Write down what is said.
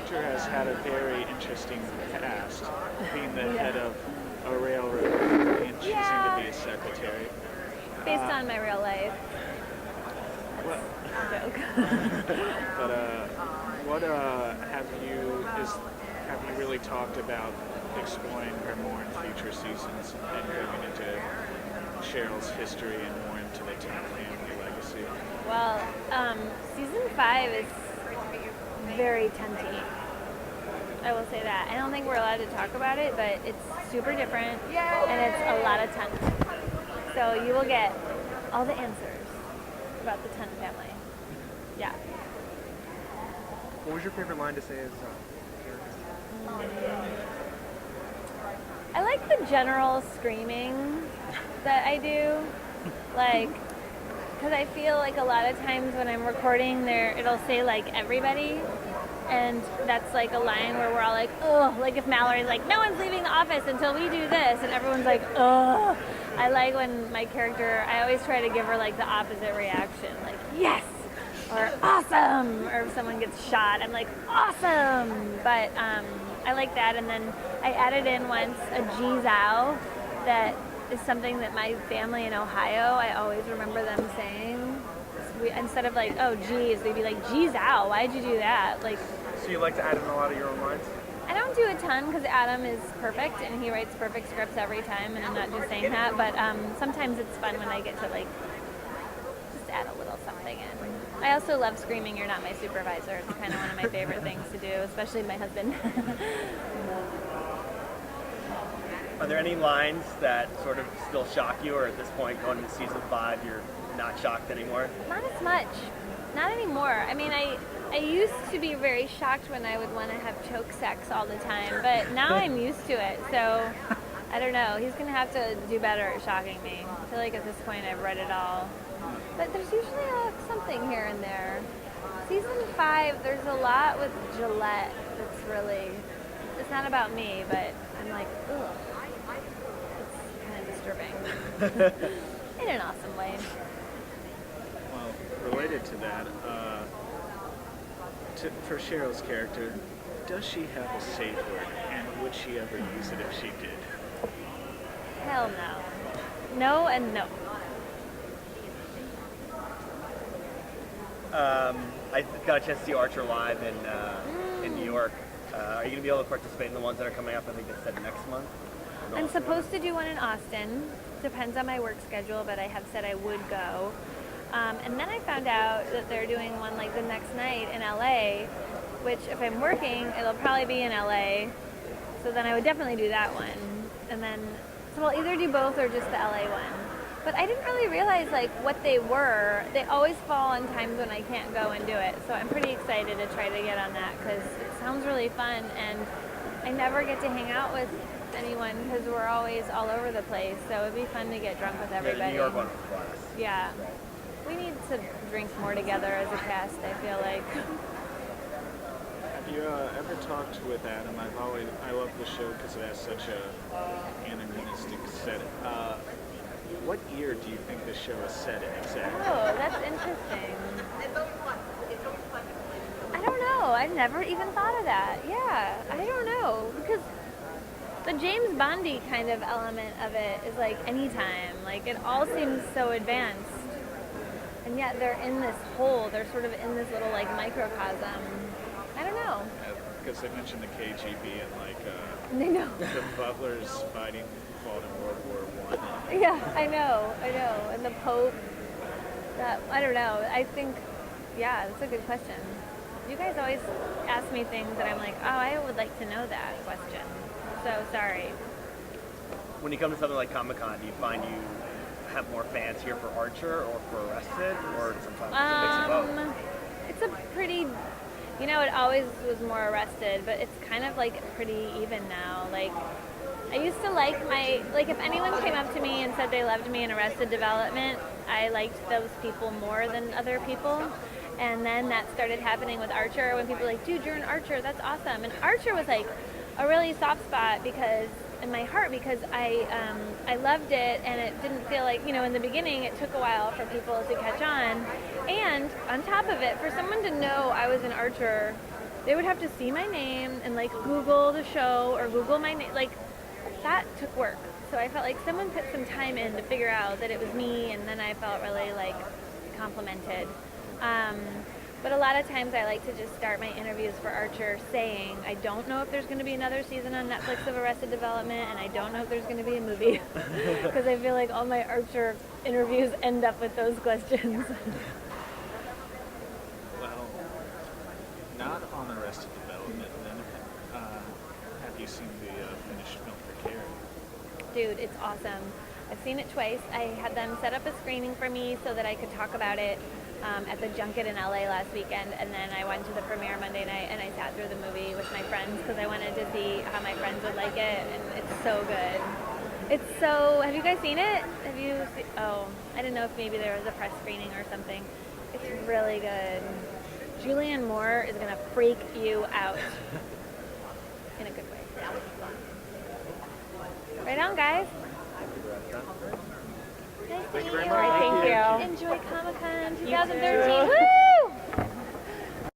character has had a very interesting past, being the head of a railroad and choosing to be a secretary. Based on my real life. What, Joke. but what have you really talked about exploring her more in future seasons and going into Cheryl's history and more into the Tunt family legacy? Well, season 5 is very Tunty. I will say that. I don't think we're allowed to talk about it, but it's super different, and it's a lot of Tunt. So you will get all the answers about the Tunt family. Yeah. What was your favorite line to say as character? I like the general screaming that I do, like, because I feel like a lot of times when I'm recording there, it'll say like everybody, and that's like a line where we're all like, ugh, like if Mallory's like, no one's leaving the office until we do this, and everyone's like, ugh. I like when my character, I always try to give her like the opposite reaction, like, yes, or awesome, or if someone gets shot, I'm like, awesome, but I like that. And then I added in once a geez-ow that is something that my family in Ohio, I always remember them saying. Instead of like, oh geez, they'd be like, geez-ow, why'd you do that? Like, So you like to add in a lot of your own lines? I don't do a ton because Adam is perfect and he writes perfect scripts every time, and I'm not just saying that, but sometimes it's fun when I get to like just add a little something in. I also love screaming, "You're not my supervisor." It's kind of one of my favorite things to do, especially my husband. Are there any lines that sort of still shock you, or at this point, going into season 5, you're not shocked anymore? Not as much. Not anymore. I mean, I used to be very shocked when I would want to have choke sex all the time, but now I'm used to it, so I don't know. He's going to have to do better at shocking me. I feel like at this point I've read it all. But there's usually something here and there. Season 5, there's a lot with Gillette that's really, it's not about me, but I'm like, ugh. It's kind of disturbing. In an awesome way. Well, related to that, for Cheryl's character, does she have a safe word, and would she ever use it if she did? Hell no. No and no. I got a chance to see Archer live in New York. Are you going to be able to participate in the ones that are coming up? I think they said next month. I'm supposed to do one in Austin. Depends on my work schedule, but I have said I would go. And then I found out that they're doing one like the next night in LA, which if I'm working, it'll probably be in LA. So then I would definitely do that one. And then, so I'll either do both or just the LA one. But I didn't really realize like what they were. They always fall on times when I can't go and do it. So I'm pretty excited to try to get on that because it sounds really fun, and I never get to hang out with anyone because we're always all over the place. So it'd be fun to get drunk with everybody. Yeah, the New York one was a blast. Yeah. We need to drink more together as a cast, I feel like. Have you ever talked with Adam? I love the show because it has such a anachronistic set. What year do you think the show is set in exactly? Oh, that's interesting. I don't know. I never even thought of that. Yeah, I don't know. Because the James Bondy kind of element of it is like anytime. Like it all seems so advanced. And yet they're in this hole. They're sort of in this little like microcosm. I don't know. Because they mentioned the KGB and like I know. the butlers fought in World War I. Yeah, I know. And the Pope. I don't know. I think, yeah, that's a good question. You guys always ask me things that I'm like, oh, I would like to know that question. So sorry. When you come to something like Comic-Con, do you find you have more fans here for Archer or for Arrested, or sometimes it's a mix of both? It's a pretty, it always was more Arrested, but it's kind of like pretty even now. Like, I used to if anyone came up to me and said they loved me in Arrested Development, I liked those people more than other people. And then that started happening with Archer when people were like, dude, you're an Archer, that's awesome. And Archer was like a really soft spot in my heart because I loved it, and it didn't feel like, in the beginning it took a while for people to catch on. And on top of it, for someone to know I was an Archer they would have to see my name and like Google the show or Google my name. Like that took work. So I felt like someone put some time in to figure out that it was me, and then I felt really like complimented. But a lot of times I like to just start my interviews for Archer saying, I don't know if there's going to be another season on Netflix of Arrested Development, and I don't know if there's going to be a movie. Because I feel like all my Archer interviews end up with those questions. Well, not on Arrested Development, then. Have you seen the finished film for Carrie? Dude, it's awesome. I've seen it twice. I had them set up a screening for me so that I could talk about it at the junket in LA last weekend, and then I went to the premiere Monday night and I sat through the movie with my friends because I wanted to see how my friends would like it, and it's so good. It's so, have you guys seen it? Have you seen, oh, I didn't know if maybe there was a press screening or something. It's really good. Julianne Moore is gonna freak you out. In a good way. Right on, guys. Nice to meet you. you very All much. right, Thank thank you. you. Enjoy Comic-Con 2013. Woo!